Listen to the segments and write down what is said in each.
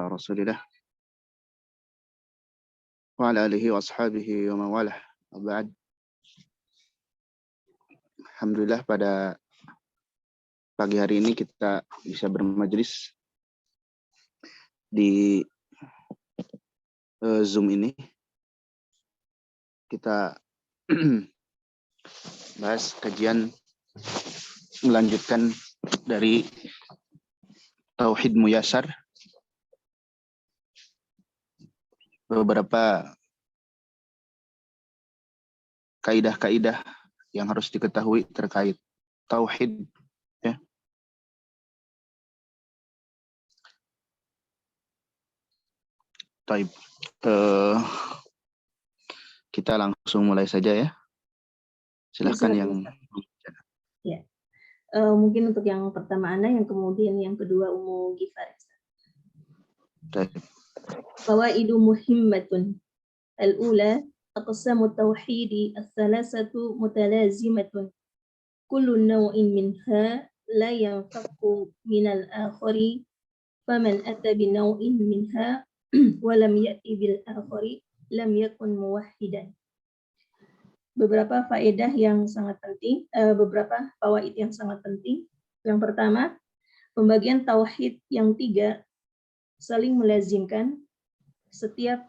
Rasulillah wa ala alihi wa ashabihi wa mawalah. Ba'd. Alhamdulillah pada pagi hari ini kita bisa bermajelis di Zoom ini. Kita bahas kajian melanjutkan dari Tauhid Muyassar. Beberapa kaidah-kaidah yang harus diketahui terkait tauhid, ya. Taib. Kita langsung mulai saja ya. Silahkan yang ya. Mungkin untuk yang pertama Anda, yang kemudian yang kedua Ummu Gifar. Fawaidu muhimmatun. Al-ula aqsamu tauhidi al-thalathatu mutalazimatun. Kullu naw'in minha la yanfaqu minal akhari, faman ata binaw'in minha wa lam ya'ti bil akhari lam yakun muwahhidan. Beberapa faedah yang sangat penting, beberapa fawaid yang sangat penting. Yang pertama, pembagian tauhid yang 3 saling melazimkan. Setiap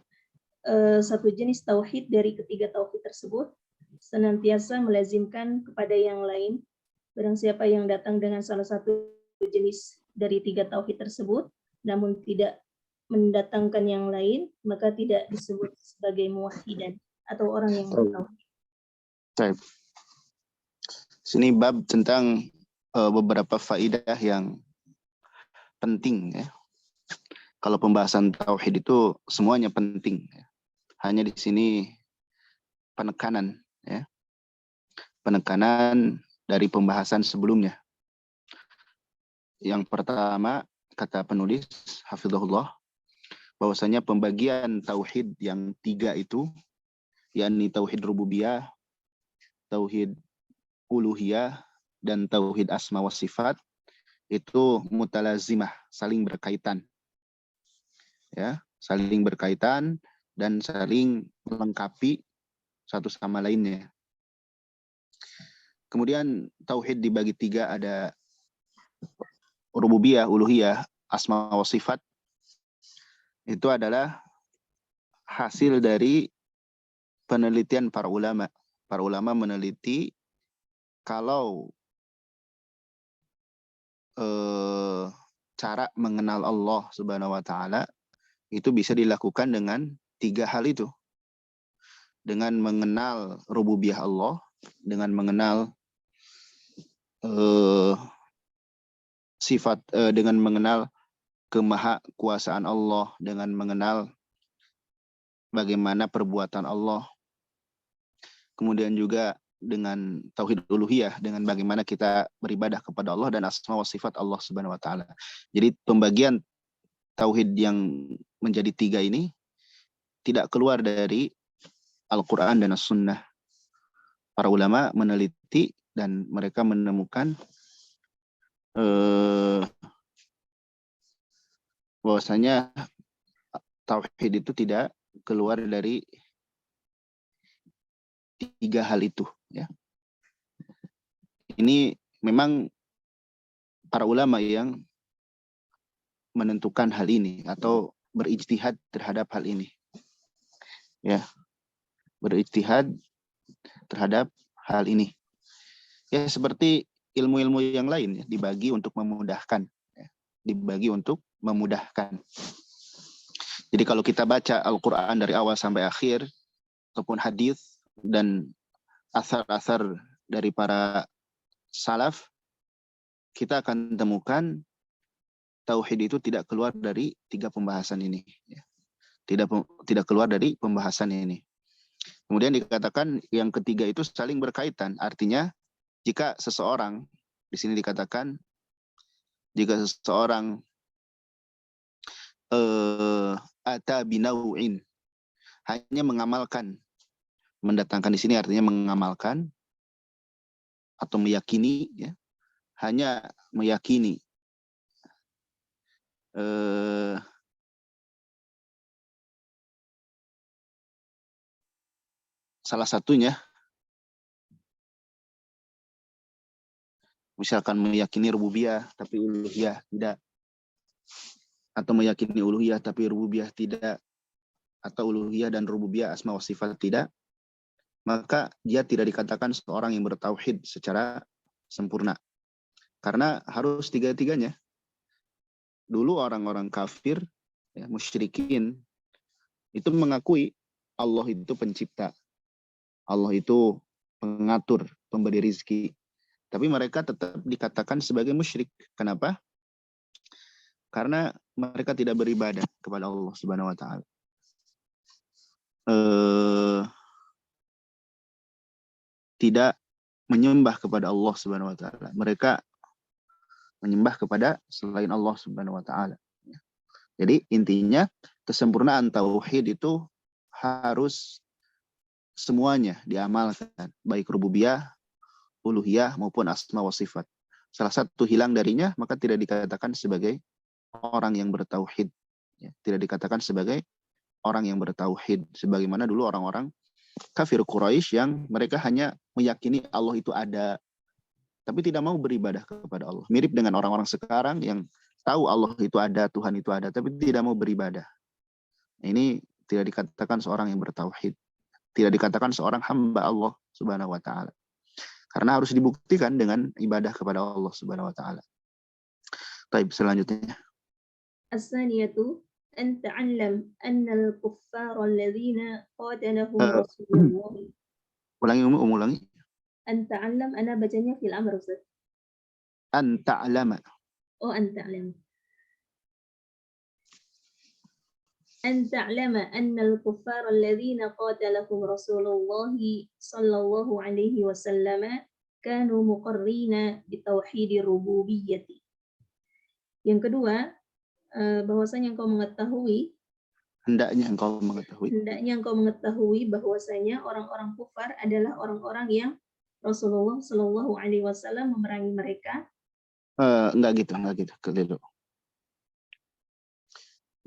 satu jenis tauhid dari ketiga tauhid tersebut senantiasa melazimkan kepada yang lain. Barang siapa yang datang dengan salah satu jenis dari 3 tauhid tersebut, namun tidak mendatangkan yang lain, maka tidak disebut sebagai muwahhidan atau orang yang bertauhid. Baik. Sini bab tentang beberapa faedah yang penting, ya. Kalau pembahasan tauhid itu semuanya penting, ya. Hanya di sini penekanan, ya. Penekanan dari pembahasan sebelumnya. Yang pertama, kata penulis hafizahullah, bahwasanya pembagian tauhid yang 3 itu, yakni tauhid rububiyah, tauhid uluhiyah, dan tauhid asma wa sifat, itu mutalazimah, saling berkaitan. Ya, saling berkaitan dan saling melengkapi satu sama lainnya. Kemudian tauhid dibagi 3, ada rububiyah, uluhiyah, asma wa sifat. Itu adalah hasil dari penelitian para ulama. Para ulama meneliti kalau cara mengenal Allah Subhanahu wa taala itu bisa dilakukan dengan 3 hal itu. Dengan mengenal rububiyah Allah, dengan mengenal sifat, dengan mengenal kemahakuasaan Allah, dengan mengenal bagaimana perbuatan Allah. Kemudian juga dengan tauhid uluhiyah, dengan bagaimana kita beribadah kepada Allah dan asma wa sifat Allah Subhanahu wa taala. Jadi pembagian tauhid yang menjadi 3 ini tidak keluar dari Al-Qur'an dan As-Sunnah. Para ulama meneliti dan mereka menemukan bahwasanya tauhid itu tidak keluar dari 3 hal itu, ya. Ini memang para ulama yang menentukan hal ini atau berijtihad terhadap hal ini, ya, berijtihad terhadap hal ini, ya, seperti ilmu-ilmu yang lain, ya, dibagi untuk memudahkan, ya, dibagi untuk memudahkan. Jadi kalau kita baca Al-Quran dari awal sampai akhir ataupun hadis dan asar-asar dari para salaf, kita akan temukan tauhid itu tidak keluar dari 3 pembahasan ini, ya. Tidak keluar dari pembahasan ini. Kemudian dikatakan yang ketiga itu saling berkaitan. Artinya jika seseorang, di sini dikatakan jika seseorang ata binau'in, hanya mengamalkan, mendatangkan di sini artinya mengamalkan atau meyakini, ya, hanya meyakini salah satunya misalkan meyakini rububiyah tapi uluhiyah tidak, atau meyakini uluhiyah tapi rububiyah tidak, atau uluhiyah dan rububiyah asma wa sifat tidak, maka dia tidak dikatakan seorang yang bertauhid secara sempurna. Karena harus tiga-tiganya. Dulu orang-orang kafir, ya, musyrikin, itu mengakui Allah itu pencipta, Allah itu pengatur, pemberi rizki. Tapi mereka tetap dikatakan sebagai musyrik. Kenapa? Karena mereka tidak beribadah kepada Allah Subhanahu wa taala. Tidak menyembah kepada Allah Subhanahu wa taala. Mereka menyembah kepada selain Allah Subhanahu wa taala. Jadi intinya kesempurnaan tauhid itu harus semuanya diamalkan, baik rububiyah, uluhiyah maupun asma wa sifat. Salah satu hilang darinya maka tidak dikatakan sebagai orang yang bertauhid. Tidak dikatakan sebagai orang yang bertauhid sebagaimana dulu orang-orang kafir Quraisy yang mereka hanya meyakini Allah itu ada tapi tidak mau beribadah kepada Allah. Mirip dengan orang-orang sekarang yang tahu Allah itu ada, Tuhan itu ada, tapi tidak mau beribadah. Ini tidak dikatakan seorang yang bertauhid. Tidak dikatakan seorang hamba Allah Subhanahu wa taala. Karena harus dibuktikan dengan ibadah kepada Allah Subhanahu wa taala. Baik, selanjutnya. As-saniyatu an ta'allam anna al-kuffar alladhina qatalahum Rasulullah. Ulangi. An ta'allam, ana bacanya fil amr, Ustaz. An ta'lama. Oh, an ta'lam. An ta'lama anna al-kuffar alladhina qatalahum Rasulullah sallallahu alaihi wasallam kanu muqarrina bi tauhidir rububiyyati. Yang kedua, bahwasanya hendaknya engkau mengetahui bahwasanya orang-orang kufar adalah orang-orang yang Rasulullah Shallallahu Alaihi Wasallam memerangi mereka. Enggak gitu, keliru.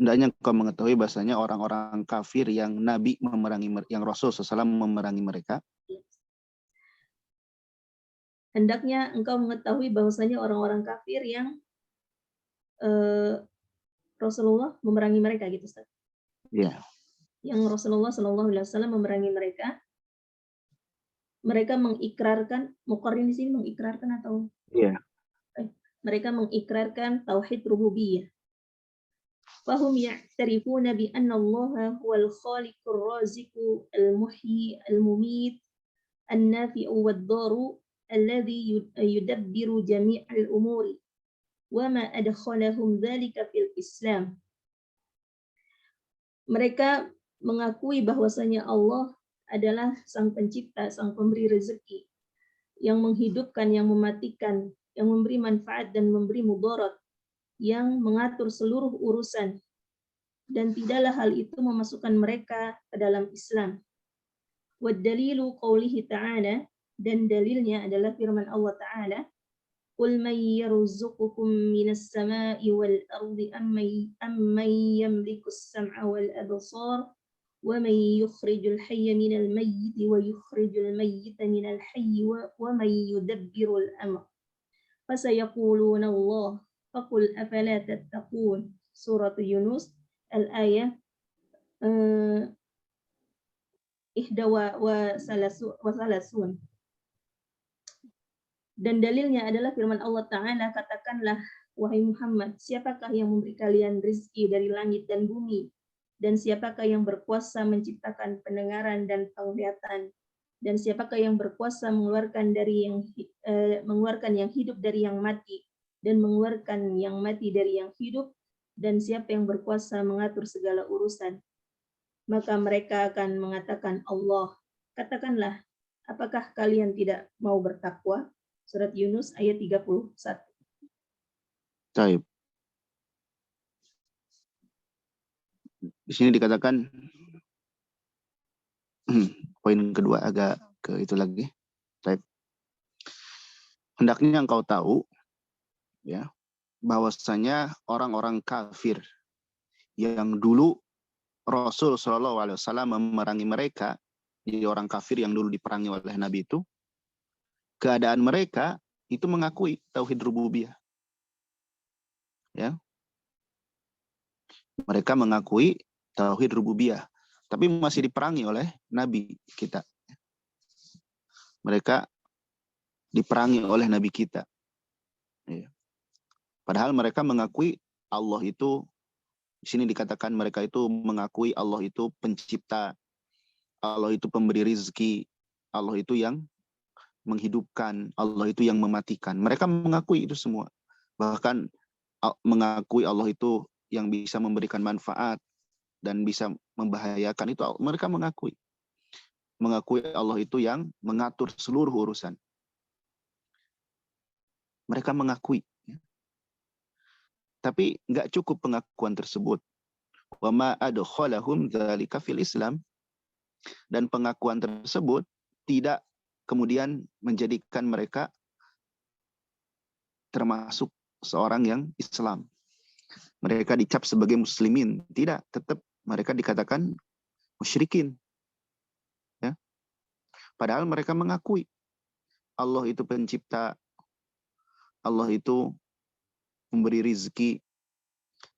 Hendaknya engkau mengetahui bahwasanya orang-orang kafir yang Nabi memerangi, yang Rasul SAW memerangi mereka. Hendaknya engkau mengetahui bahwasanya orang-orang kafir yang Rasulullah memerangi mereka, gitu, Ustaz. Iya. Yang Rasulullah Shallallahu Alaihi Wasallam memerangi mereka. Mereka mengikrarkan, muqarrin di sini mengikrarkan atau? Iya. Mereka mengikrarkan tauhid rububiyah. Fahum ya'tarifuna bi anna Allah huwal khaliqur raziqu al-muhyi al-mumit an-nafi'u wad-daru alladhi yudabbiru jami'al umuri wa ma adkhalahum dzalika fil Islam. Mereka mengakui bahwasanya Allah adalah sang pencipta, sang pemberi rezeki, yang menghidupkan, yang mematikan, yang memberi manfaat dan memberi mudarat, yang mengatur seluruh urusan, dan tidaklah hal itu memasukkan mereka ke dalam Islam. Waddalilu qawlihi ta'ala, dan dalilnya adalah firman Allah Ta'ala, Qul man yarzuqukum minas sama'i wal ardi amman yamliku as-sam'a wal absar wa man yukhrijul hayya minal mayyiti wa yukhrijul mayyita minal hayyi wa man yudabbirul amr. Fasayaquluna Allah faqul afala tattaqun. Surah Yunus al-ayah 31. Dan dalilnya adalah firman Allah Ta'ala, katakanlah wahai Muhammad, siapakah yang memberi kalian rezeki dari langit dan bumi, dan siapakah yang berkuasa menciptakan pendengaran dan penglihatan, dan siapakah yang berkuasa mengeluarkan yang hidup dari yang mati, dan mengeluarkan yang mati dari yang hidup, dan siapa yang berkuasa mengatur segala urusan. Maka mereka akan mengatakan Allah. Katakanlah, apakah kalian tidak mau bertakwa? Surat Yunus ayat 31. Baik. Di sini dikatakan poin kedua agak ke itu lagi. Baik. Hendaknya engkau tahu ya bahwasanya orang-orang kafir yang dulu Rasul Shallallahu Alaihi Wasallam memerangi mereka Jadi orang kafir yang dulu diperangi oleh Nabi itu, keadaan mereka itu mengakui tauhid rububiyah. Ya, mereka mengakui tauhid rububiyah, tapi masih diperangi oleh Nabi kita. Mereka diperangi oleh Nabi kita. Ya. Padahal mereka mengakui Allah itu, di sini dikatakan mereka itu mengakui Allah itu pencipta, Allah itu pemberi rizki, Allah itu yang menghidupkan, Allah itu yang mematikan. Mereka mengakui itu semua. Bahkan mengakui Allah itu yang bisa memberikan manfaat dan bisa membahayakan, itu mereka mengakui. Mengakui Allah itu yang mengatur seluruh urusan. Mereka mengakui. Tapi nggak cukup pengakuan tersebut. Wa ma adkhalahum dzalika fil Islam. Dan pengakuan tersebut tidak kemudian menjadikan mereka termasuk seorang yang Islam. Mereka dicap sebagai muslimin. Tidak, tetap mereka dikatakan musyrikin. Ya. Padahal mereka mengakui Allah itu pencipta, Allah itu memberi rizki,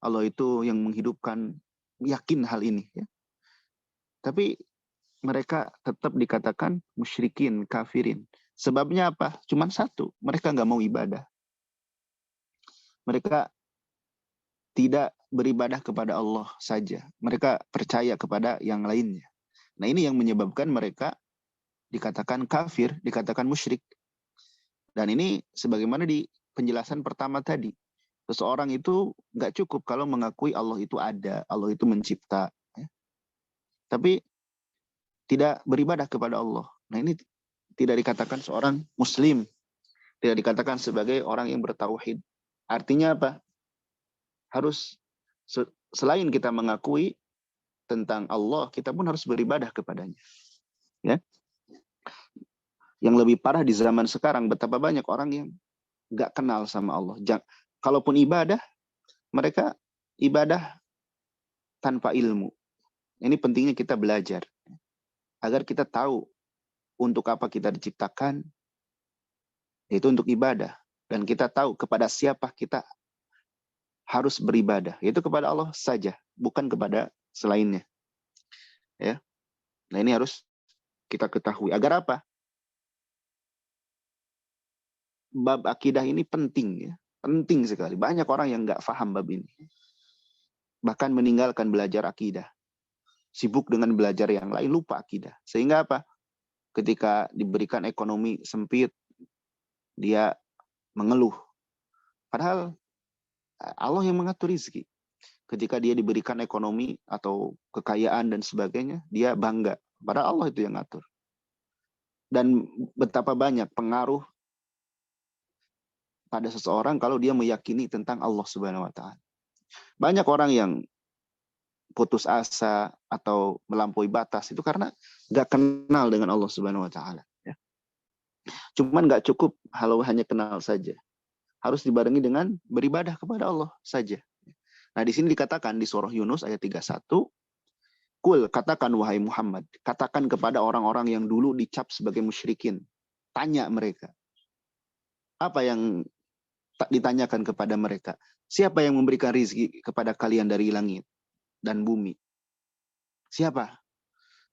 Allah itu yang menghidupkan, yakin hal ini. Ya. Tapi mereka tetap dikatakan musyrikin, kafirin. Sebabnya apa? Cuman satu, mereka nggak mau ibadah. Mereka tidak beribadah kepada Allah saja. Mereka percaya kepada yang lainnya. Nah, ini yang menyebabkan mereka dikatakan kafir, dikatakan musyrik. Dan ini sebagaimana di penjelasan pertama tadi. Seseorang itu nggak cukup kalau mengakui Allah itu ada, Allah itu mencipta. Ya. Tapi tidak beribadah kepada Allah. Nah, ini tidak dikatakan seorang muslim, tidak dikatakan sebagai orang yang bertauhid. Artinya apa? Harus selain kita mengakui tentang Allah, kita pun harus beribadah kepadanya. Ya. Yang lebih parah di zaman sekarang, betapa banyak orang yang nggak kenal sama Allah. Kalaupun ibadah, mereka ibadah tanpa ilmu. Ini pentingnya kita belajar. Agar kita tahu untuk apa kita diciptakan, yaitu untuk ibadah. Dan kita tahu kepada siapa kita harus beribadah, yaitu kepada Allah saja, bukan kepada selainnya. Ya. Nah, ini harus kita ketahui. Agar apa? Bab akidah ini penting, ya. Penting sekali. Banyak orang yang nggak paham bab ini. Bahkan meninggalkan belajar akidah. Sibuk dengan belajar yang lain, lupa akidah. Sehingga apa? Ketika diberikan ekonomi sempit, dia mengeluh. Padahal Allah yang mengatur rezeki. Ketika dia diberikan ekonomi atau kekayaan dan sebagainya, dia bangga. Padahal Allah itu yang ngatur. Dan betapa banyak pengaruh pada seseorang kalau dia meyakini tentang Allah Subhanahu wa Ta'ala. Banyak orang yang putus asa atau melampaui batas itu karena nggak kenal dengan Allah Subhanahu wa Ta'ala. Ya. Cuman nggak cukup kalau hanya kenal saja. Harus dibarengi dengan beribadah kepada Allah saja. Nah, di sini dikatakan di surah Yunus ayat 31, Kul, katakan wahai Muhammad, katakan kepada orang-orang yang dulu dicap sebagai musyrikin. Tanya mereka. Apa yang ditanyakan kepada mereka? Siapa yang memberikan rizki kepada kalian dari langit dan bumi? Siapa?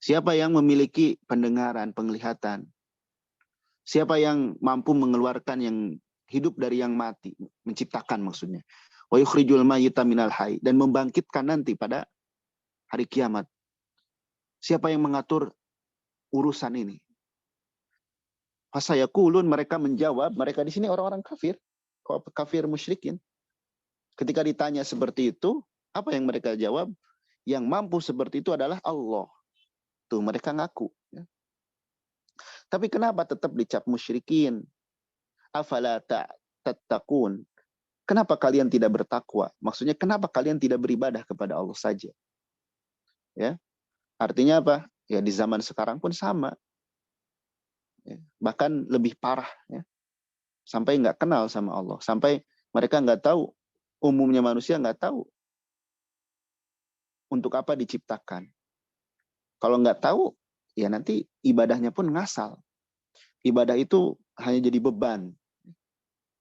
Siapa yang memiliki pendengaran, penglihatan? Siapa yang mampu mengeluarkan yang hidup dari yang mati? Menciptakan maksudnya. Wa yukhrijul mayyita minal hayy, dan membangkitkan nanti pada hari kiamat. Siapa yang mengatur urusan ini? Fasayaqulun, mereka menjawab, mereka di sini orang-orang kafir, kafir musyrikin. Ketika ditanya seperti itu, apa yang mereka jawab? Yang mampu seperti itu adalah Allah. Tuh, mereka ngaku. Ya. Tapi kenapa tetap dicap musyrikin? Afala tattaqun. Kenapa kalian tidak bertakwa? Maksudnya kenapa kalian tidak beribadah kepada Allah saja? Ya. Artinya apa? Ya, di zaman sekarang pun sama. Ya. Bahkan lebih parah. Ya. Sampai nggak kenal sama Allah. Sampai mereka nggak tahu, umumnya manusia nggak tahu untuk apa diciptakan. Kalau nggak tahu, ya nanti ibadahnya pun ngasal. Ibadah itu hanya jadi beban,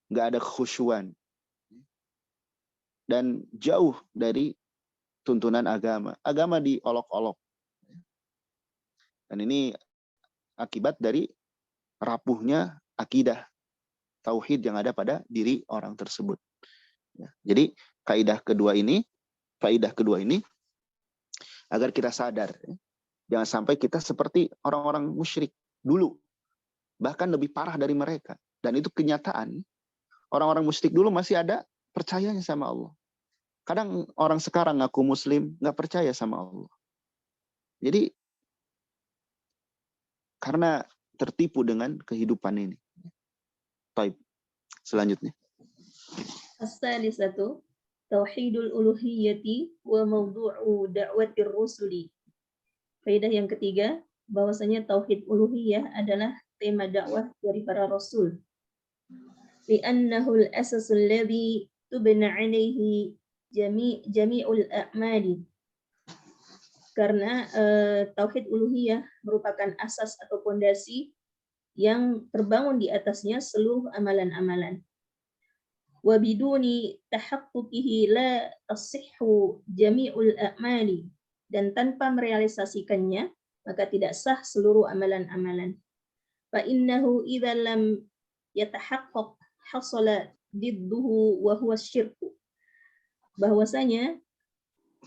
nggak ada kekhusyuan, dan jauh dari tuntunan agama. Agama diolok-olok. Dan ini akibat dari rapuhnya akidah tauhid yang ada pada diri orang tersebut. Jadi faedah kedua ini agar kita sadar, jangan sampai kita seperti orang-orang musyrik dulu, bahkan lebih parah dari mereka. Dan itu kenyataan. Orang-orang musyrik dulu masih ada percayanya sama Allah. Kadang orang sekarang ngaku muslim nggak percaya sama Allah. Jadi karena tertipu dengan kehidupan ini. Baik, selanjutnya. As-salisatu tauhidul uluhiyyati wa mawdu'u da'watir rusuli. Faedah yang ketiga, bahwasanya tauhid uluhiyah adalah tema dakwah dari para rasul. Li'annahu al-asasul ladzi tubna 'alaihi jami'ul a'mali. Karena tauhid uluhiyah merupakan asas atau fondasi yang terbangun di atasnya seluruh amalan-amalan. Wa biduni tahaqquqihi la tasihhu jami'ul a'mali, dan tanpa merealisasikannya maka tidak sah seluruh amalan-amalan. Fa innahu idza lam yatahaqqaq hasala didduhu wa huwa syirku. Bahwasanya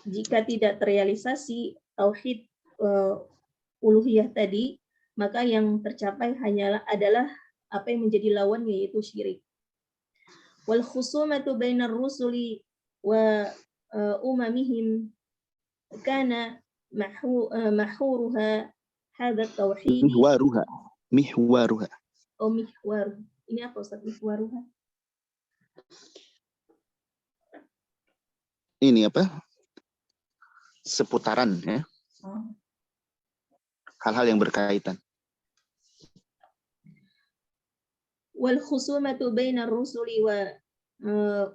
jika tidak terrealisasi tauhid uluhiyah tadi, maka yang tercapai hanyalah adalah apa yang menjadi lawannya, yaitu syirik. Wal khusumatu bainar rusuli wa umamihim kana mahuruha hadha tauhid. Mihwaruha. Oh, mihwar. Ini apa Ustaz, mihwaruha? Ini apa? Seputaran, ya. Hal-hal yang berkaitan. Wal khusumatu bainar rusuli wa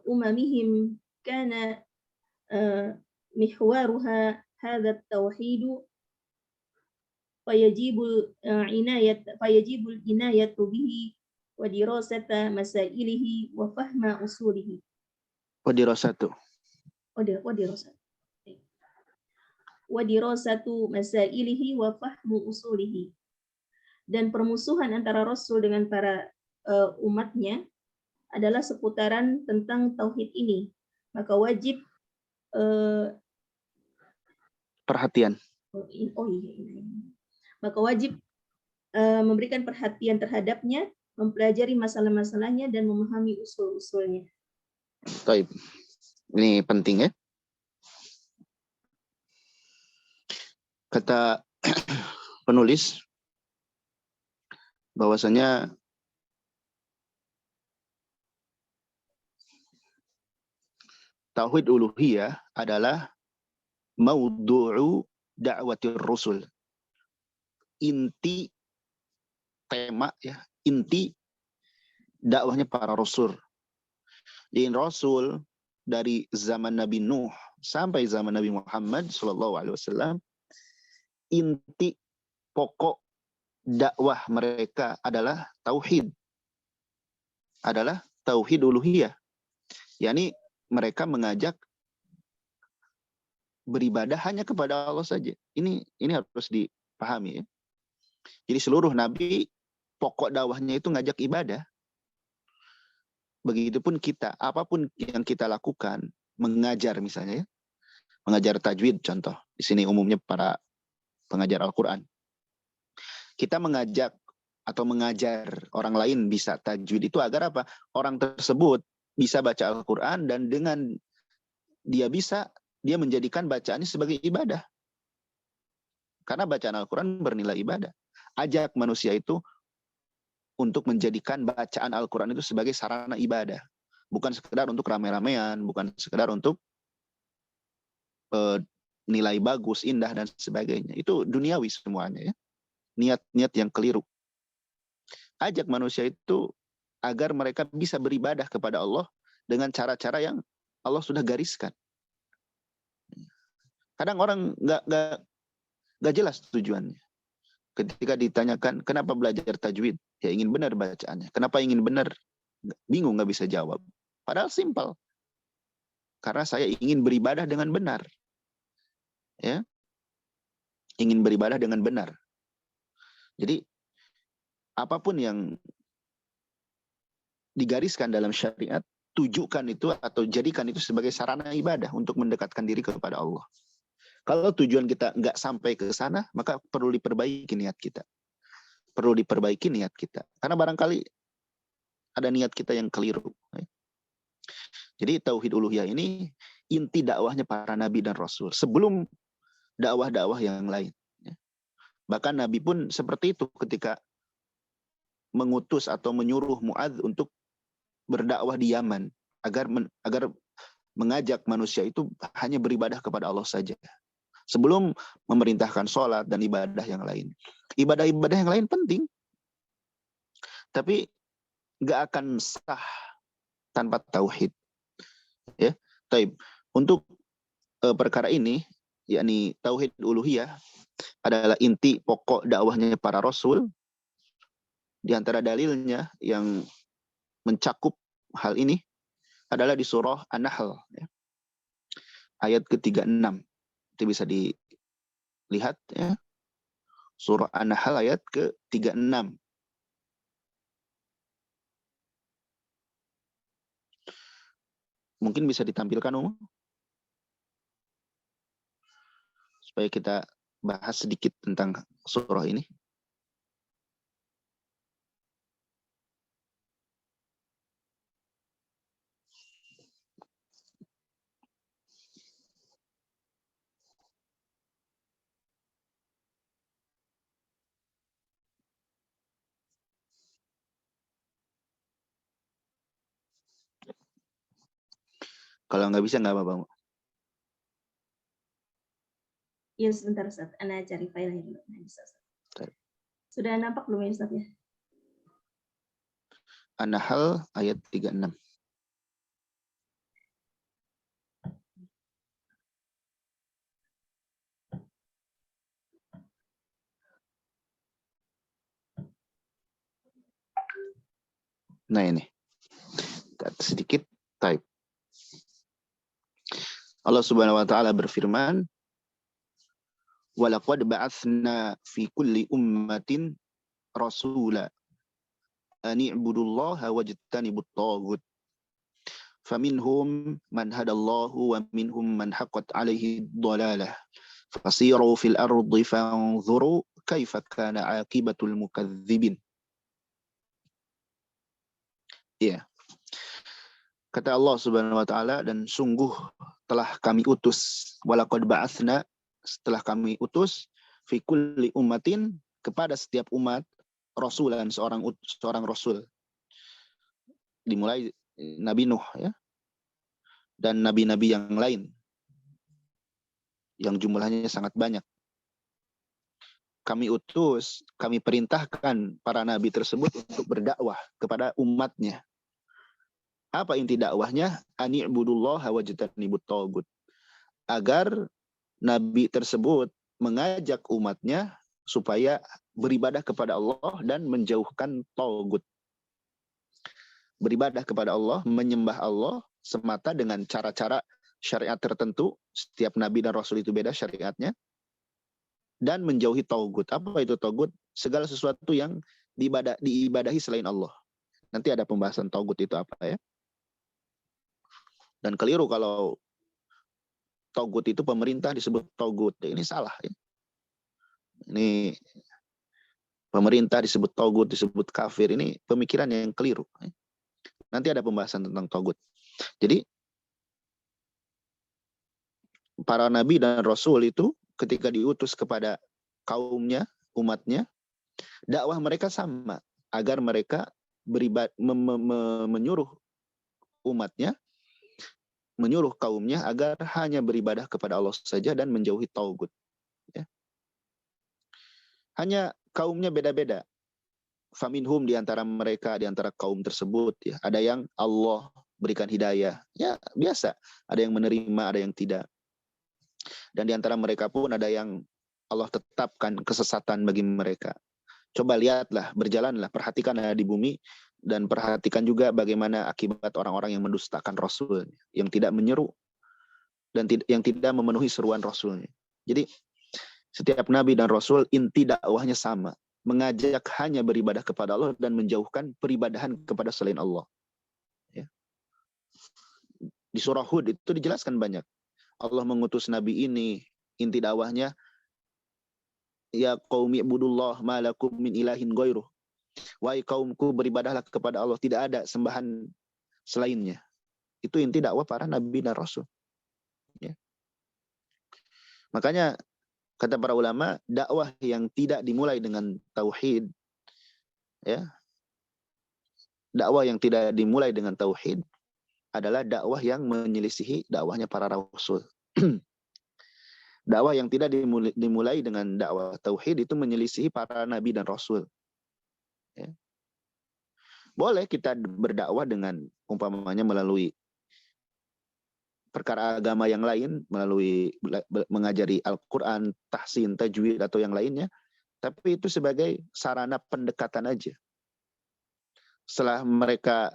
umamihim kana mihwaruha hadha tauhid, fayajibul inayatu bihi wa dirasata masailihi wa fahma usulihi. Wa dirasatu masailihi wa fahmu usulihi. Dan permusuhan antara Rasul dengan para umatnya adalah seputaran tentang tauhid ini. Maka wajib perhatian. Maka wajib memberikan perhatian terhadapnya, mempelajari masalah-masalahnya dan memahami usul-usulnya. Baik. Ini penting, ya. Kata penulis bahwasanya tauhid uluhiyah adalah maudhu'u da'watir rusul. Inti tema, ya, inti dakwahnya para rasul. Jadi rasul dari zaman Nabi Nuh sampai zaman Nabi Muhammad SAW, inti pokok dakwah mereka adalah tauhid. Adalah tauhid uluhiyah. yakni mereka mengajak beribadah hanya kepada Allah saja. Ini harus dipahami, ya. Jadi seluruh nabi pokok dakwahnya itu ngajak ibadah. Begitupun kita, apapun yang kita lakukan, mengajar misalnya, ya. Mengajar tajwid contoh. Di sini umumnya para pengajar Al-Qur'an. Kita mengajak atau mengajar orang lain bisa tajwid itu agar apa? Orang tersebut bisa baca Al-Qur'an, dan dengan dia bisa, dia menjadikan bacaannya sebagai ibadah. Karena bacaan Al-Quran bernilai ibadah. Ajak manusia itu untuk menjadikan bacaan Al-Quran itu sebagai sarana ibadah. Bukan sekedar untuk rame-ramean, bukan sekedar untuk nilai bagus, indah, dan sebagainya. Itu duniawi semuanya, ya. Niat-niat yang keliru. Ajak manusia itu agar mereka bisa beribadah kepada Allah dengan cara-cara yang Allah sudah gariskan. Kadang orang nggak jelas tujuannya. ketika ditanyakan kenapa belajar tajwid, ya ingin benar bacaannya. Kenapa ingin benar? Bingung, nggak bisa jawab. Padahal simpel. Karena saya ingin beribadah dengan benar. Ya, ingin beribadah dengan benar. Jadi apapun yang digariskan dalam syariat, tujukan itu atau jadikan itu sebagai sarana ibadah untuk mendekatkan diri kepada Allah. Kalau tujuan kita nggak sampai ke sana, maka perlu diperbaiki niat kita. Perlu diperbaiki niat kita. Karena barangkali ada niat kita yang keliru. Jadi tauhid uluhiyah ini inti dakwahnya para nabi dan rasul sebelum dakwah-dakwah yang lain. Bahkan Nabi pun seperti itu ketika mengutus atau menyuruh Mu'adz untuk berdakwah di Yaman agar mengajak manusia itu hanya beribadah kepada Allah saja. Sebelum memerintahkan sholat dan ibadah yang lain. Ibadah-ibadah yang lain penting. Tapi nggak akan sah tanpa tauhid. Ya, taib. Untuk perkara ini, yakni tauhid uluhiyah adalah inti pokok dakwahnya para rasul. Di antara dalilnya yang mencakup hal ini adalah di surah An-Nahl, ya. Ayat ke-36. Itu bisa dilihat, ya. Surah An-Nahl ayat ke-36. Mungkin bisa ditampilkan, supaya kita bahas sedikit tentang surah ini. Kalau nggak bisa, nggak apa-apa. Ya sebentar Ustaz, Ana cari filenya dulu. Nah, bisa, Ustaz. Sudah nampak belum ya Ustaz ya? An-Nahl ayat 36. Nah ini, sedikit type. Allah Subhanahu wa taala berfirman, "Walaqad ba'atsna fi kulli ummatin rasula an i'budullaha wajtanibut taghut. Faminhum man hadallahu wa minhum man haqqat 'alaihi dhalalah. Fasiru fil ardi fanzuru kaifa kana 'aqibatul mukadzibin." Iya. Kata Allah Subhanahu wa taala, dan sungguh telah kami utus, walaqad ba'atsna, setelah kami utus, fi kulli ummatin, kepada setiap umat, rasulan, seorang rasul. Dimulai Nabi Nuh, ya, dan nabi-nabi yang lain yang jumlahnya sangat banyak. Kami utus, kami perintahkan para nabi tersebut untuk berdakwah kepada umatnya. Apa inti dakwahnya? Ani'budullaha wajtanibut taghut. Agar nabi tersebut mengajak umatnya supaya beribadah kepada Allah dan menjauhkan taghut. Beribadah kepada Allah, menyembah Allah semata dengan cara-cara syariat tertentu. Setiap nabi dan rasul itu beda syariatnya. Dan menjauhi taghut. Apa itu taghut? Segala sesuatu yang diibadahi selain Allah. Nanti ada pembahasan taghut itu apa, ya. Dan keliru kalau taghut itu pemerintah disebut taghut. Ini salah, ya. Ini pemerintah disebut taghut, disebut kafir. Ini pemikiran yang keliru. Nanti ada pembahasan tentang taghut. Jadi para nabi dan rasul itu ketika diutus kepada kaumnya, umatnya, dakwah mereka sama, agar mereka menyuruh umatnya, menyuruh kaumnya agar hanya beribadah kepada Allah saja dan menjauhi taghut. Ya. Hanya kaumnya beda-beda. Faminhum, di antara mereka, di antara kaum tersebut, ya, ada yang Allah berikan hidayah, ya biasa. Ada yang menerima, ada yang tidak. Dan di antara mereka pun ada yang Allah tetapkan kesesatan bagi mereka. Coba lihatlah, berjalanlah, perhatikanlah di bumi, dan perhatikan juga bagaimana akibat orang-orang yang mendustakan Rasul, yang tidak menyeru, dan yang tidak memenuhi seruan Rasulnya. Jadi, setiap Nabi dan Rasul, inti dakwahnya sama. Mengajak hanya beribadah kepada Allah dan menjauhkan peribadahan kepada selain Allah. Ya. Di surah Hud itu dijelaskan banyak. Allah mengutus Nabi ini, inti dakwahnya, ya qaumi ibudullah ma lakum min ilahin ghairuh. Wahai kaumku, beribadahlah kepada Allah, tidak ada sembahan selainnya. Itu inti dakwah para nabi dan rasul. Ya. Makanya kata para ulama, dakwah yang tidak dimulai dengan tauhid, ya, dakwah yang tidak dimulai dengan tauhid adalah dakwah yang menyelisihi dakwahnya para rasul. Dakwah yang tidak dimulai dengan dakwah tauhid itu menyelisihi para nabi dan rasul. Ya. Boleh kita berdakwah dengan umpamanya melalui perkara agama yang lain, melalui mengajari Al-Quran, tahsin, tajwid, atau yang lainnya, tapi itu sebagai sarana pendekatan aja. Setelah mereka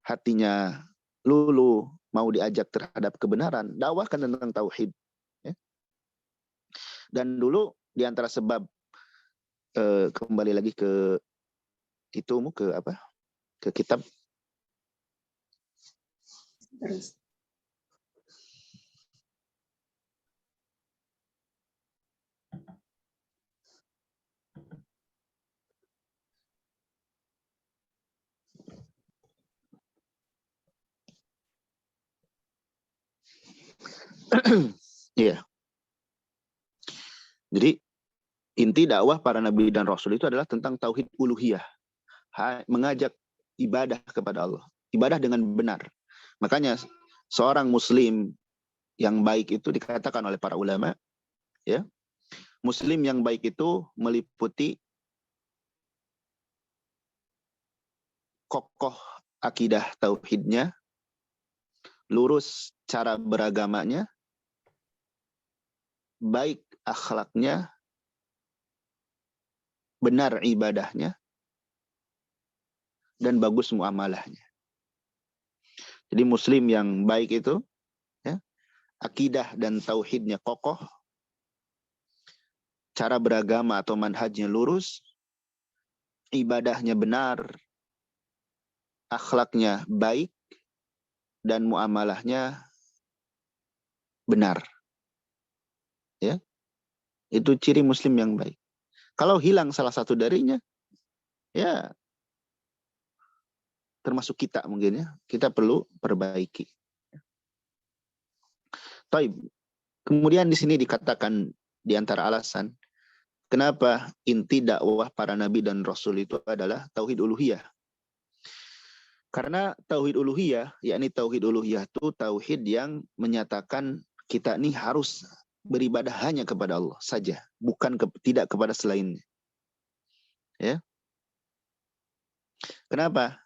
hatinya luluh, mau diajak terhadap kebenaran, dakwahkan tentang tauhid. Ya. Dan dulu di antara sebab, kembali lagi ke itu, ke apa? Ke kitab. Terus. Iya. Jadi inti dakwah para nabi dan rasul itu adalah tentang tauhid uluhiyah, mengajak ibadah kepada Allah, ibadah dengan benar. Makanya seorang muslim yang baik itu dikatakan oleh para ulama, ya, muslim yang baik itu meliputi kokoh akidah tauhidnya, lurus cara beragamanya, baik akhlaknya, benar ibadahnya, dan bagus muamalahnya. Jadi muslim yang baik itu, ya, akidah dan tauhidnya kokoh, cara beragama atau manhajnya lurus, ibadahnya benar, akhlaknya baik, dan muamalahnya benar. Ya, itu ciri muslim yang baik. Kalau hilang salah satu darinya, ya termasuk kita mungkin, ya, kita perlu perbaiki. Taib. Kemudian di sini dikatakan di antara alasan kenapa inti dakwah para nabi dan rasul itu adalah tauhid uluhiyah. Karena tauhid uluhiyah, yakni tauhid uluhiyah itu tauhid yang menyatakan kita ini harus beribadah hanya kepada Allah saja, bukan tidak kepada selainnya. Ya. Kenapa?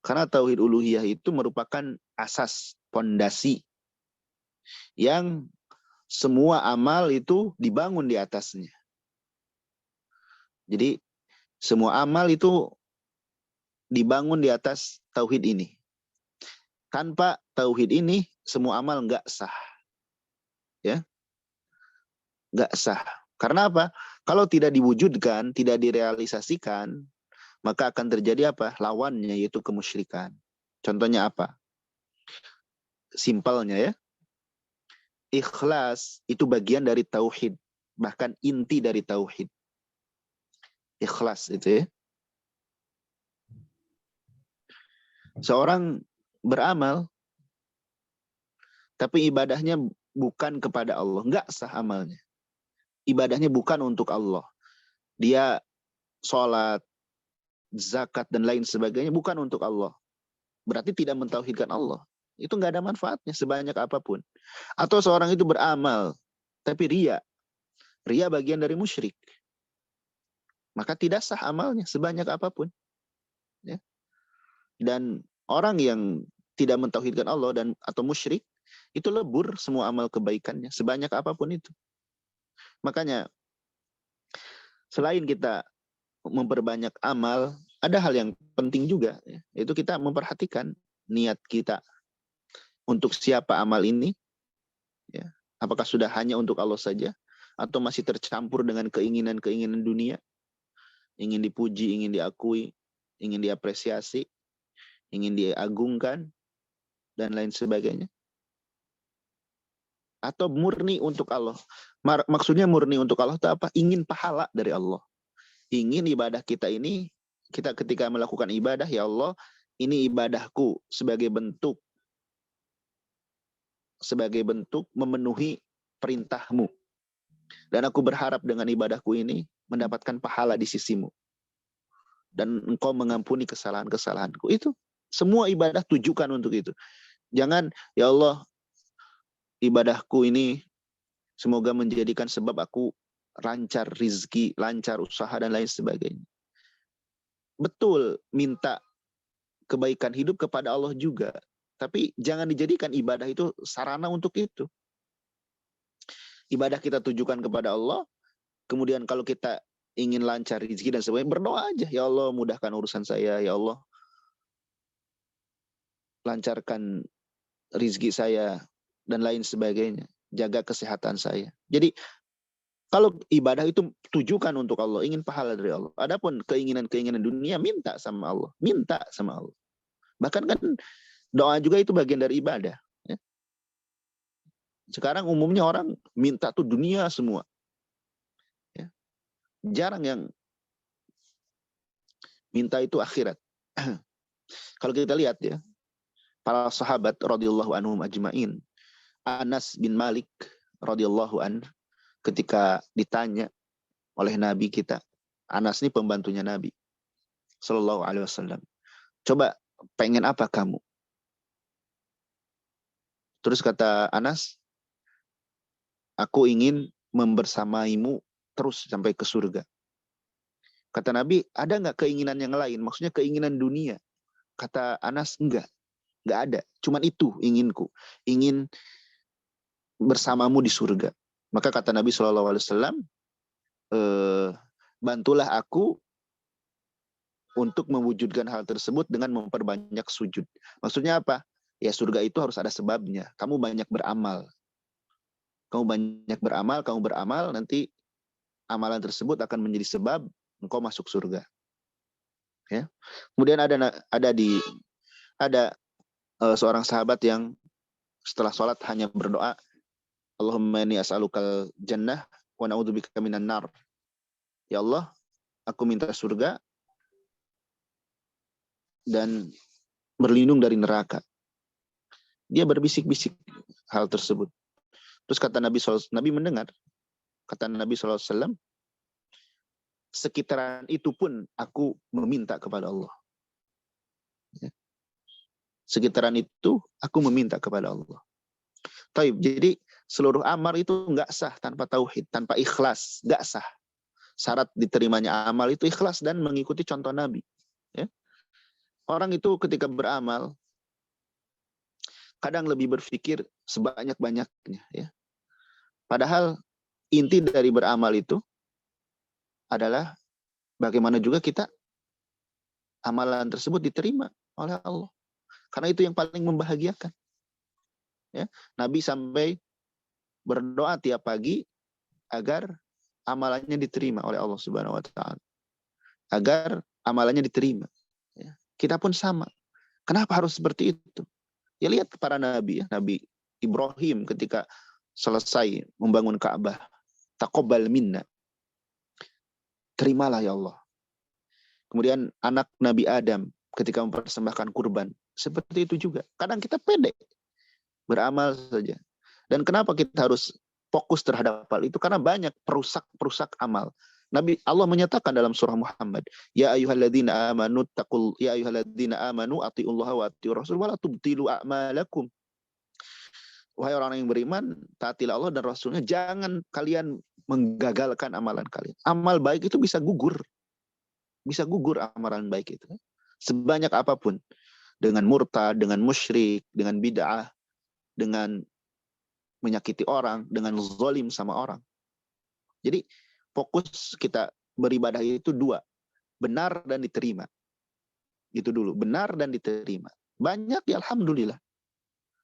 Karena tauhid uluhiyah itu merupakan asas, pondasi yang semua amal itu dibangun di atasnya. Jadi semua amal itu dibangun di atas tauhid ini. Tanpa tauhid ini semua amal nggak sah. Ya. Nggak sah. Karena apa? Kalau tidak diwujudkan, tidak direalisasikan, maka akan terjadi apa? Lawannya, yaitu kemusyrikan. Contohnya apa? Simpelnya, ya. Ikhlas itu bagian dari tauhid, bahkan inti dari tauhid. Ikhlas itu, ya. Seorang beramal, tapi ibadahnya bukan kepada Allah, nggak sah amalnya. Ibadahnya bukan untuk Allah. Dia sholat, zakat, dan lain sebagainya bukan untuk Allah. Berarti tidak mentauhidkan Allah. Itu nggak ada manfaatnya sebanyak apapun. Atau seorang itu beramal, tapi ria. Ria bagian dari musyrik. Maka tidak sah amalnya sebanyak apapun. Ya. Dan orang yang tidak mentauhidkan Allah atau musyrik, itu lebur semua amal kebaikannya, sebanyak apapun itu. Makanya selain kita memperbanyak amal, ada hal yang penting juga, ya, yaitu kita memperhatikan niat kita untuk siapa amal ini, ya. Apakah sudah hanya untuk Allah saja, atau masih tercampur dengan keinginan-keinginan dunia, ingin dipuji, ingin diakui, ingin diapresiasi, ingin diagungkan, dan lain sebagainya. Atau murni untuk Allah. Maksudnya murni untuk Allah itu apa? Ingin pahala dari Allah. Ingin ibadah kita ini, kita ketika melakukan ibadah, ya Allah, ini ibadahku sebagai bentuk memenuhi perintahmu. Dan aku berharap dengan ibadahku ini mendapatkan pahala di sisimu. Dan engkau mengampuni kesalahan-kesalahanku. Itu semua ibadah tujukan untuk itu. Jangan, ya Allah, ibadahku ini semoga menjadikan sebab aku lancar rizki, lancar usaha, dan lain sebagainya. Betul, minta kebaikan hidup kepada Allah juga. Tapi jangan dijadikan ibadah itu sarana untuk itu. Ibadah kita tujukan kepada Allah, kemudian kalau kita ingin lancar rezeki dan sebagainya, berdoa aja. Ya Allah, mudahkan urusan saya. Ya Allah, lancarkan rezeki saya, dan lain sebagainya. Jaga kesehatan saya. Jadi, kalau ibadah itu tujukan untuk Allah, ingin pahala dari Allah. Adapun keinginan-keinginan dunia, minta sama Allah. Minta sama Allah. Bahkan kan doa juga itu bagian dari ibadah. Ya. Sekarang umumnya orang minta tuh dunia semua. Ya. Jarang yang minta itu akhirat. Kalau kita lihat ya, para sahabat radhiyallahu anhum ajmain, Anas bin Malik radhiyallahu an, ketika ditanya oleh Nabi kita, Anas ini pembantunya Nabi sallallahu alaihi wasallam, coba pengen apa kamu? Terus kata Anas, aku ingin membersamaimu terus sampai ke surga. Kata Nabi, ada nggak keinginan yang lain? Maksudnya keinginan dunia. Kata Anas, enggak ada. Cuman itu inginku, ingin bersamamu di surga. Maka kata Nabi SAW, bantulah aku untuk mewujudkan hal tersebut dengan memperbanyak sujud. Maksudnya apa? Ya surga itu harus ada sebabnya. Kamu banyak beramal. Kamu beramal, nanti amalan tersebut akan menjadi sebab engkau masuk surga. Ya. Kemudian ada seorang sahabat yang setelah sholat hanya berdoa, Allahumma inni as'alukal jannah wa na'udzubika minan nar. Ya Allah, aku minta surga dan berlindung dari neraka. Dia berbisik-bisik hal tersebut. Terus kata Nabi SAW, Nabi mendengar. Kata Nabi SAW, sekitaran itu pun aku meminta kepada Allah. Sekitaran itu aku meminta kepada Allah. Taib, jadi seluruh amal itu nggak sah tanpa tauhid, tanpa ikhlas, nggak sah. Syarat diterimanya amal itu ikhlas dan mengikuti contoh Nabi. Ya. Orang itu ketika beramal, kadang lebih berpikir sebanyak-banyaknya. Ya. Padahal inti dari beramal itu adalah bagaimana juga kita amalan tersebut diterima oleh Allah. Karena itu yang paling membahagiakan. Ya. Nabi sampai berdoa tiap pagi agar amalannya diterima oleh Allah Subhanahu wa taala. Agar amalannya diterima. Ya. Kita pun sama. Kenapa harus seperti itu? Ya lihat para nabi, ya. Nabi Ibrahim ketika selesai membangun Ka'bah, taqabbal minna. Terimalah ya Allah. Kemudian anak Nabi Adam ketika mempersembahkan kurban, seperti itu juga. Kadang kita pede beramal saja. Dan kenapa kita harus fokus terhadap hal itu? Karena banyak perusak amal. Allah menyatakan dalam surah Muhammad, ya ayyuhalladzina amanu atiullaha wa atiur rasul wa la tubtilu a'malakum. Wahai orang yang beriman, taatilah Allah dan Rasulnya, jangan kalian menggagalkan amalan kalian. Amal baik itu bisa gugur. Bisa gugur amalan baik itu. Sebanyak apapun. Dengan murtad, dengan musyrik, dengan bid'ah, dengan menyakiti orang, dengan zalim sama orang. Jadi fokus kita beribadah itu dua, benar dan diterima. Itu dulu, benar dan diterima. Banyak ya alhamdulillah.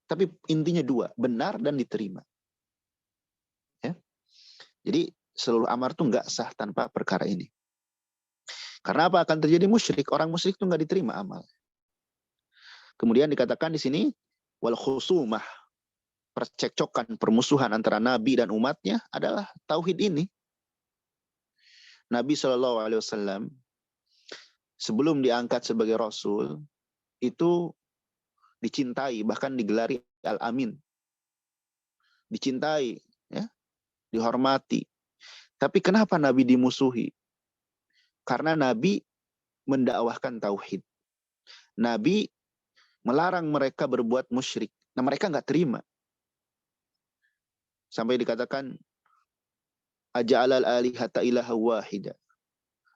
Tapi intinya dua, benar dan diterima. Ya. Jadi seluruh amal itu nggak sah tanpa perkara ini. Karena apa? Akan terjadi musyrik. Orang musyrik itu nggak diterima amal. Kemudian dikatakan di sini wal khusumah, percekcokan, permusuhan antara Nabi dan umatnya adalah tauhid ini. Nabi SAW sebelum diangkat sebagai Rasul itu dicintai, bahkan digelari Al-Amin. Dicintai, ya, dihormati. Tapi kenapa Nabi dimusuhi? Karena Nabi mendakwahkan tauhid. Nabi melarang mereka berbuat musyrik. Nah, mereka nggak terima. Sampai dikatakan aja'alal alihata ilaha wahida.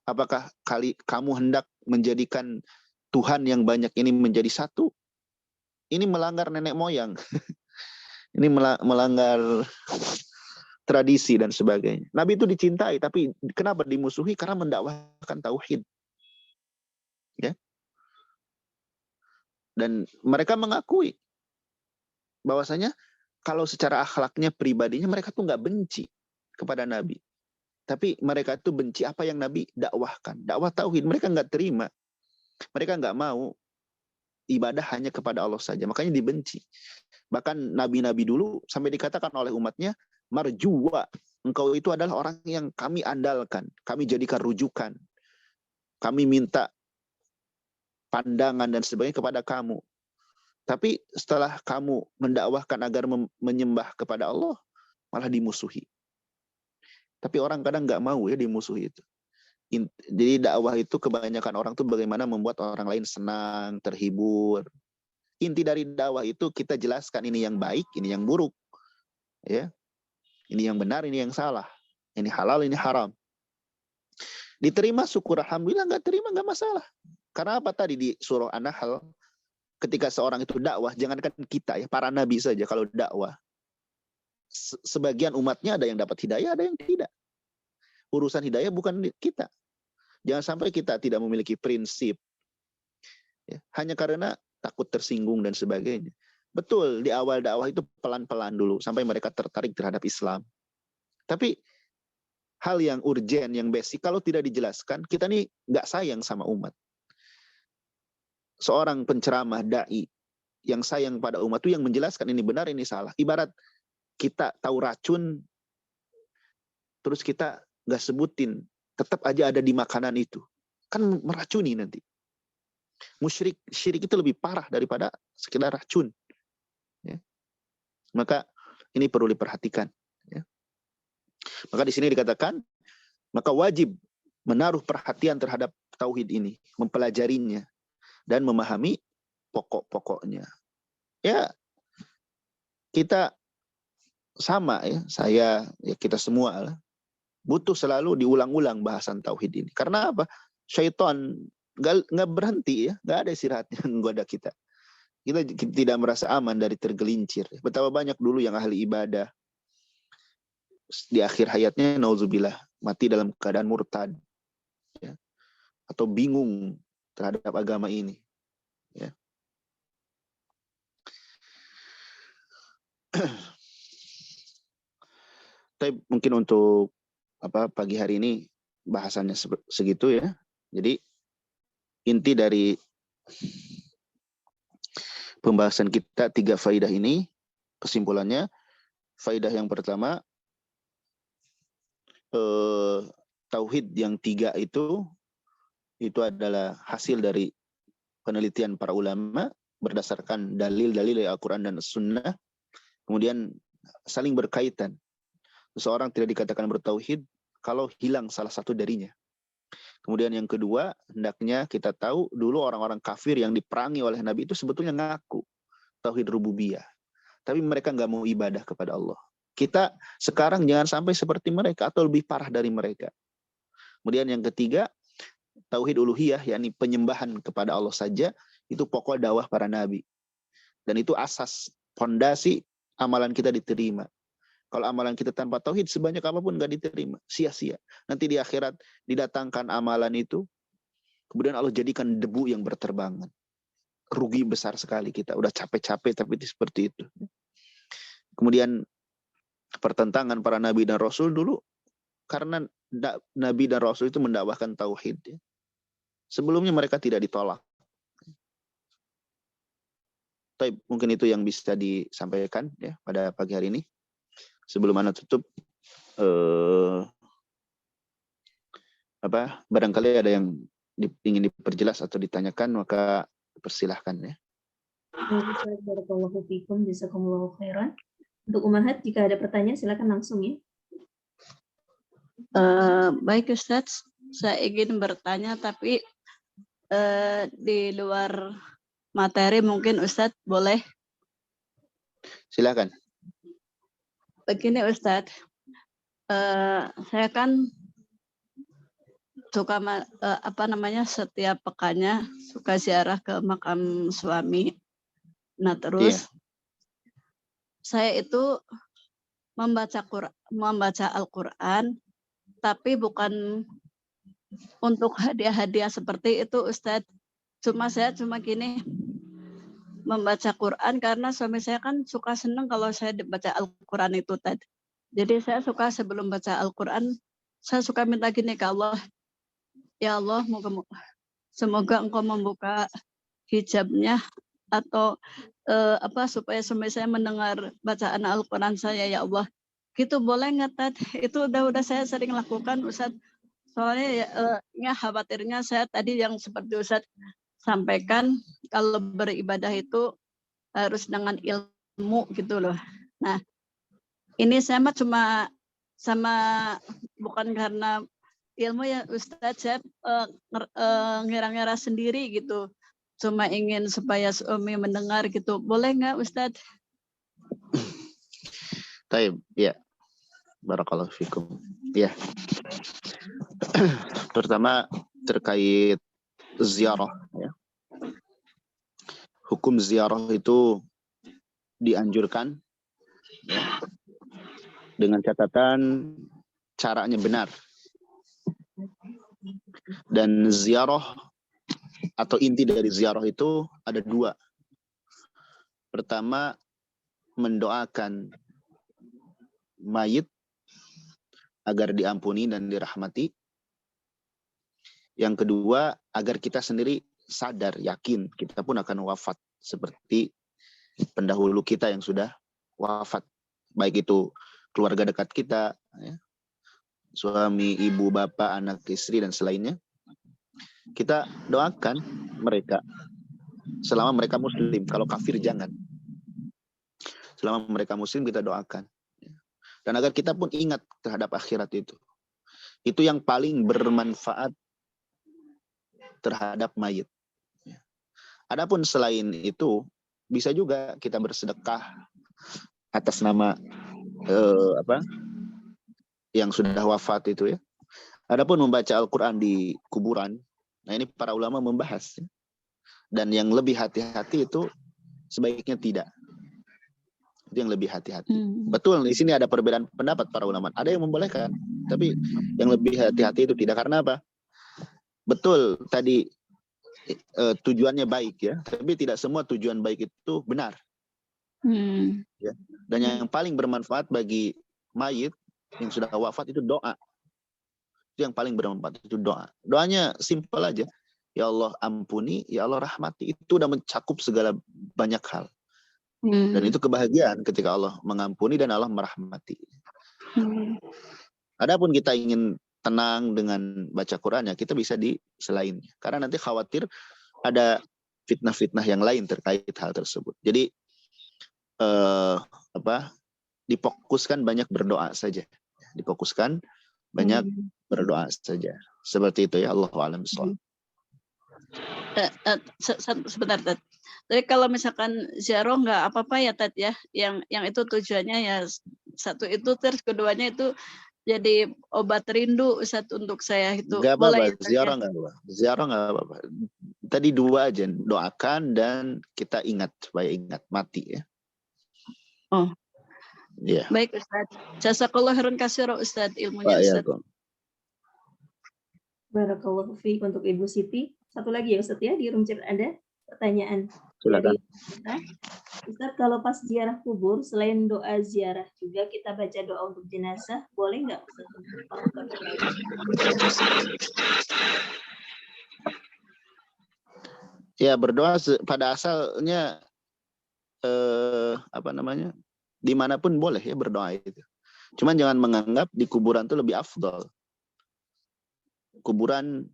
Apakah kamu hendak menjadikan Tuhan yang banyak ini menjadi satu? Ini melanggar nenek moyang. Ini melanggar tradisi dan sebagainya. Nabi itu dicintai, tapi kenapa dimusuhi? Karena mendakwahkan tauhid. Ya. Dan mereka mengakui bahwasanya kalau secara akhlaknya, pribadinya, mereka tuh nggak benci kepada Nabi. Tapi mereka tuh benci apa yang Nabi dakwahkan. Dakwah tauhid, mereka nggak terima. Mereka nggak mau ibadah hanya kepada Allah saja. Makanya dibenci. Bahkan nabi-nabi dulu sampai dikatakan oleh umatnya, marjuwa, engkau itu adalah orang yang kami andalkan, kami jadikan rujukan, kami minta pandangan dan sebagainya kepada kamu. Tapi setelah kamu mendakwahkan agar menyembah kepada Allah, malah dimusuhi. Tapi orang kadang nggak mau ya dimusuhi itu. Jadi dakwah itu kebanyakan orang tuh bagaimana membuat orang lain senang, terhibur. Inti dari dakwah itu kita jelaskan ini yang baik, ini yang buruk. Ya. Ini yang benar, ini yang salah. Ini halal, ini haram. Diterima syukur alhamdulillah, nggak terima nggak masalah. Karena apa tadi di surah An-Nahl, ketika seorang itu dakwah, jangankan kita ya, para nabi saja kalau dakwah, sebagian umatnya ada yang dapat hidayah, ada yang tidak. Urusan hidayah bukan kita. Jangan sampai kita tidak memiliki prinsip. Ya, hanya karena takut tersinggung dan sebagainya. Betul, di awal dakwah itu pelan-pelan dulu, sampai mereka tertarik terhadap Islam. Tapi hal yang urgen, yang basic, kalau tidak dijelaskan, kita nih nggak sayang sama umat. Seorang penceramah, da'i, yang sayang pada umat itu yang menjelaskan ini benar, ini salah. Ibarat kita tahu racun, terus kita nggak sebutin, tetap aja ada di makanan itu. Kan meracuni nanti. Syirik itu lebih parah daripada sekedar racun. Ya. Maka ini perlu diperhatikan. Ya. Maka di sini dikatakan, maka wajib menaruh perhatian terhadap tauhid ini, mempelajarinya, dan memahami pokok-pokoknya. Ya, kita sama ya, saya, ya kita semua lah, butuh selalu diulang-ulang bahasan tauhid ini. Karena apa? Syaitan nggak berhenti ya, nggak ada istirahatnya menggoda kita. Kita tidak merasa aman dari tergelincir. Betapa banyak dulu yang ahli ibadah di akhir hayatnya, nauzubillah, mati dalam keadaan murtad, ya, atau bingung terhadap agama ini. Ya. Tapi mungkin untuk pagi hari ini bahasannya segitu ya. Jadi inti dari pembahasan kita 3 faidah ini, kesimpulannya, faidah yang pertama, tauhid yang 3 itu adalah hasil dari penelitian para ulama berdasarkan dalil-dalil dari Al-Quran dan Sunnah, kemudian saling berkaitan. Seseorang tidak dikatakan bertauhid kalau hilang salah satu darinya. Kemudian yang kedua, hendaknya kita tahu dulu orang-orang kafir yang diperangi oleh Nabi itu sebetulnya ngaku tauhid rububiyah, tapi mereka nggak mau ibadah kepada Allah. Kita sekarang jangan sampai seperti mereka atau lebih parah dari mereka. Kemudian yang ketiga, tauhid uluhiyah, yakni penyembahan kepada Allah saja, itu pokok dakwah para nabi. Dan itu asas, fondasi amalan kita diterima. Kalau amalan kita tanpa tauhid, sebanyak apapun nggak diterima, sia-sia. Nanti di akhirat didatangkan amalan itu, kemudian Allah jadikan debu yang berterbangan. Rugi besar sekali kita. Udah capek-capek tapi seperti itu. Kemudian pertentangan para nabi dan rasul dulu, karena nabi dan rasul itu mendakwahkan tauhid. Ya. Sebelumnya mereka tidak ditolak. Tapi mungkin itu yang bisa disampaikan ya pada pagi hari ini. Sebelum Anda tutup, barangkali ada yang ingin diperjelas atau ditanyakan, maka persilahkan ya. Barakallahu fikum, jazakumullahu khairan. Untuk Umahat, jika ada pertanyaan silakan langsung ya. Baik Ustadz, saya ingin bertanya tapi di luar materi mungkin Ustadz boleh? Silakan. Begini Ustadz, saya kan suka setiap pekannya suka ziarah ke makam suami. Nah terus saya itu membaca Al-Quran, tapi bukan untuk hadiah-hadiah seperti itu Ustadz. Saya cuma gini, membaca Quran karena suami saya kan suka senang kalau saya baca Al-Quran itu tadi. Jadi saya suka sebelum baca Al-Quran, saya suka minta gini ke Allah, ya Allah, semoga Engkau membuka hijabnya atau supaya suami saya mendengar bacaan Al-Quran saya, ya Allah. Gitu boleh nggak Tad? Itu udah saya sering lakukan Ustaz. Soalnya khawatirnya saya tadi yang seperti Ustaz sampaikan, kalau beribadah itu harus dengan ilmu gitu loh. Nah, ini saya cuma bukan karena ilmu ya Ustadz, saya ngira-ngira sendiri gitu. Cuma ingin supaya suami mendengar gitu. Boleh nggak Ustadz? Taib, ya. Barakallahu fikum. Ya. Pertama terkait ziarah ya. Hukum ziarah itu dianjurkan ya, dengan catatan caranya benar. Dan ziarah atau inti dari ziarah itu ada dua. Pertama, mendoakan mayit agar diampuni dan dirahmati. Yang kedua, agar kita sendiri sadar, yakin kita pun akan wafat seperti pendahulu kita yang sudah wafat. Baik itu keluarga dekat kita, ya, suami, ibu, bapak, anak, istri, dan selainnya. Kita doakan mereka selama mereka muslim. Kalau kafir jangan. Selama mereka muslim kita doakan. Dan agar kita pun ingat terhadap akhirat itu. Itu yang paling bermanfaat terhadap mayit. Adapun selain itu, bisa juga kita bersedekah atas nama yang sudah wafat itu ya. Adapun membaca Al-Quran di kuburan, nah ini para ulama membahas. Dan yang lebih hati-hati itu sebaiknya tidak. Itu yang lebih hati-hati. Betul, di sini ada perbedaan pendapat para ulama. Ada yang membolehkan, tapi yang lebih hati-hati itu tidak. Karena apa? Betul, tadi tujuannya baik ya, tapi tidak semua tujuan baik itu benar. Ya. Dan yang paling bermanfaat bagi mayit yang sudah wafat itu doa. Itu yang paling bermanfaat, itu doa. Doanya simpel aja. Ya Allah ampuni, ya Allah rahmati. Itu udah mencakup segala banyak hal. Dan itu kebahagiaan ketika Allah mengampuni dan Allah merahmati. Adapun kita ingin tenang dengan baca Quran, ya kita bisa di selainnya. Karena nanti khawatir ada fitnah-fitnah yang lain terkait hal tersebut. Jadi difokuskan banyak berdoa saja. Difokuskan banyak berdoa saja. Seperti itu ya, Allahu a'lam bishawab. Sebentar Tad. Jadi kalau misalkan ziarah nggak apa-apa ya Tad ya. Yang itu tujuannya ya satu itu, terus keduanya itu jadi obat rindu Ustaz untuk saya itu. Nggak apa-apa, ya, ziarah nggak apa-apa. Ziarah nggak apa-apa. Tadi dua aja, doakan dan kita ingat supaya ingat mati ya. Oh, Ya. Baik Ustaz. Jazakallah khairan katsira Ustaz ilmunya Pak Ustaz. Yakum. Barakallahu fiik untuk Ibu Siti. Satu lagi ya Ustaz ya, di room chat ada pertanyaan Silakan. dari Ustaz, kalau pas ziarah kubur, selain doa ziarah juga kita baca doa untuk jenazah, boleh nggak Ustaz? Ya, berdoa pada asalnya dimanapun boleh ya berdoa itu. Cuman jangan menganggap di kuburan itu lebih afdol. Kuburan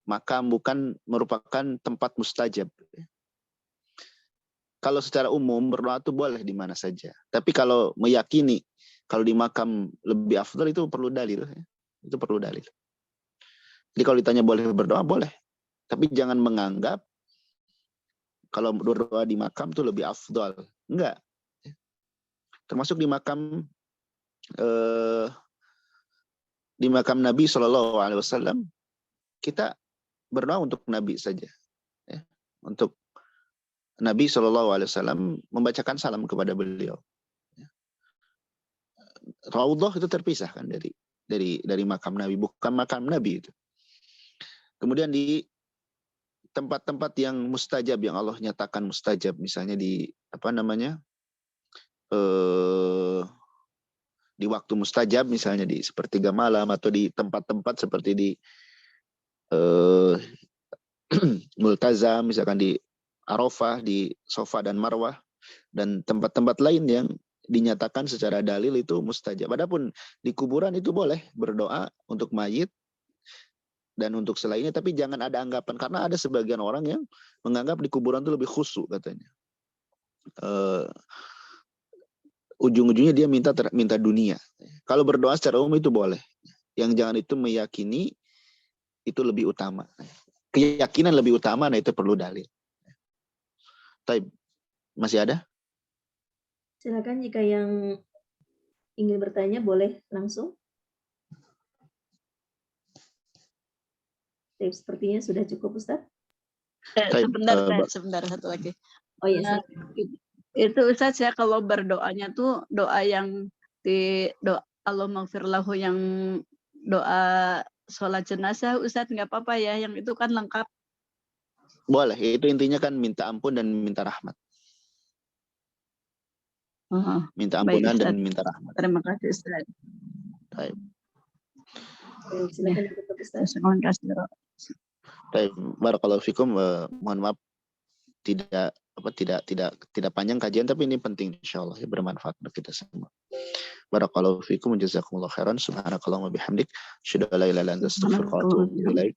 makam bukan merupakan tempat mustajab. Kalau secara umum berdoa itu boleh di mana saja. Tapi kalau meyakini kalau di makam lebih afdal itu perlu dalil. Itu perlu dalil. Jadi kalau ditanya boleh berdoa, boleh. Tapi jangan menganggap kalau berdoa di makam itu lebih afdal. Enggak. Termasuk di makam Nabi SAW, kita berdoa untuk Nabi saja. Ya. Untuk Nabi SAW membacakan salam kepada beliau. Raudhah itu terpisah kan dari makam Nabi, bukan makam Nabi itu. Kemudian di tempat-tempat yang mustajab, yang Allah nyatakan mustajab, misalnya di di waktu mustajab, misalnya di sepertiga malam, atau di tempat-tempat seperti di Multazam, misalkan di Arafah, di Sofa dan Marwah, dan tempat-tempat lain yang dinyatakan secara dalil itu mustajab. Adapun di kuburan itu boleh berdoa untuk mayit dan untuk selainnya, tapi jangan ada anggapan, karena ada sebagian orang yang menganggap di kuburan itu lebih khusyuk katanya. Ujung-ujungnya dia minta dunia. Kalau berdoa secara umum itu boleh. Yang jangan itu meyakini itu lebih utama. Keyakinan lebih utama, nah itu perlu dalil. Taib, masih ada? Silakan jika yang ingin bertanya boleh langsung. Taib, sepertinya sudah cukup Ustaz. Sebentar satu lagi. Oh iya. Itu Ustaz ya, kalau berdoanya tuh doa yang doa Allahumma ighfir lahu, yang doa sholat jenazah Ustaz, nggak apa-apa ya, yang itu kan lengkap. Boleh, itu intinya kan minta ampun dan minta rahmat. Minta ampunan dan minta rahmat. Terima kasih Ustaz. Baik. Silakan tutup Ustaz. Terima kasih. Baik, barakallahu fikum. Mohon maaf tidak panjang kajian, tapi ini penting insyaallah ya, bermanfaat untuk kita semua. Barakallahu fikum, jazakumullah khairan, subhanakallahumma bihamdik, asyhadu an la ilaha illa anta astaghfiruka wa atubu ilaik.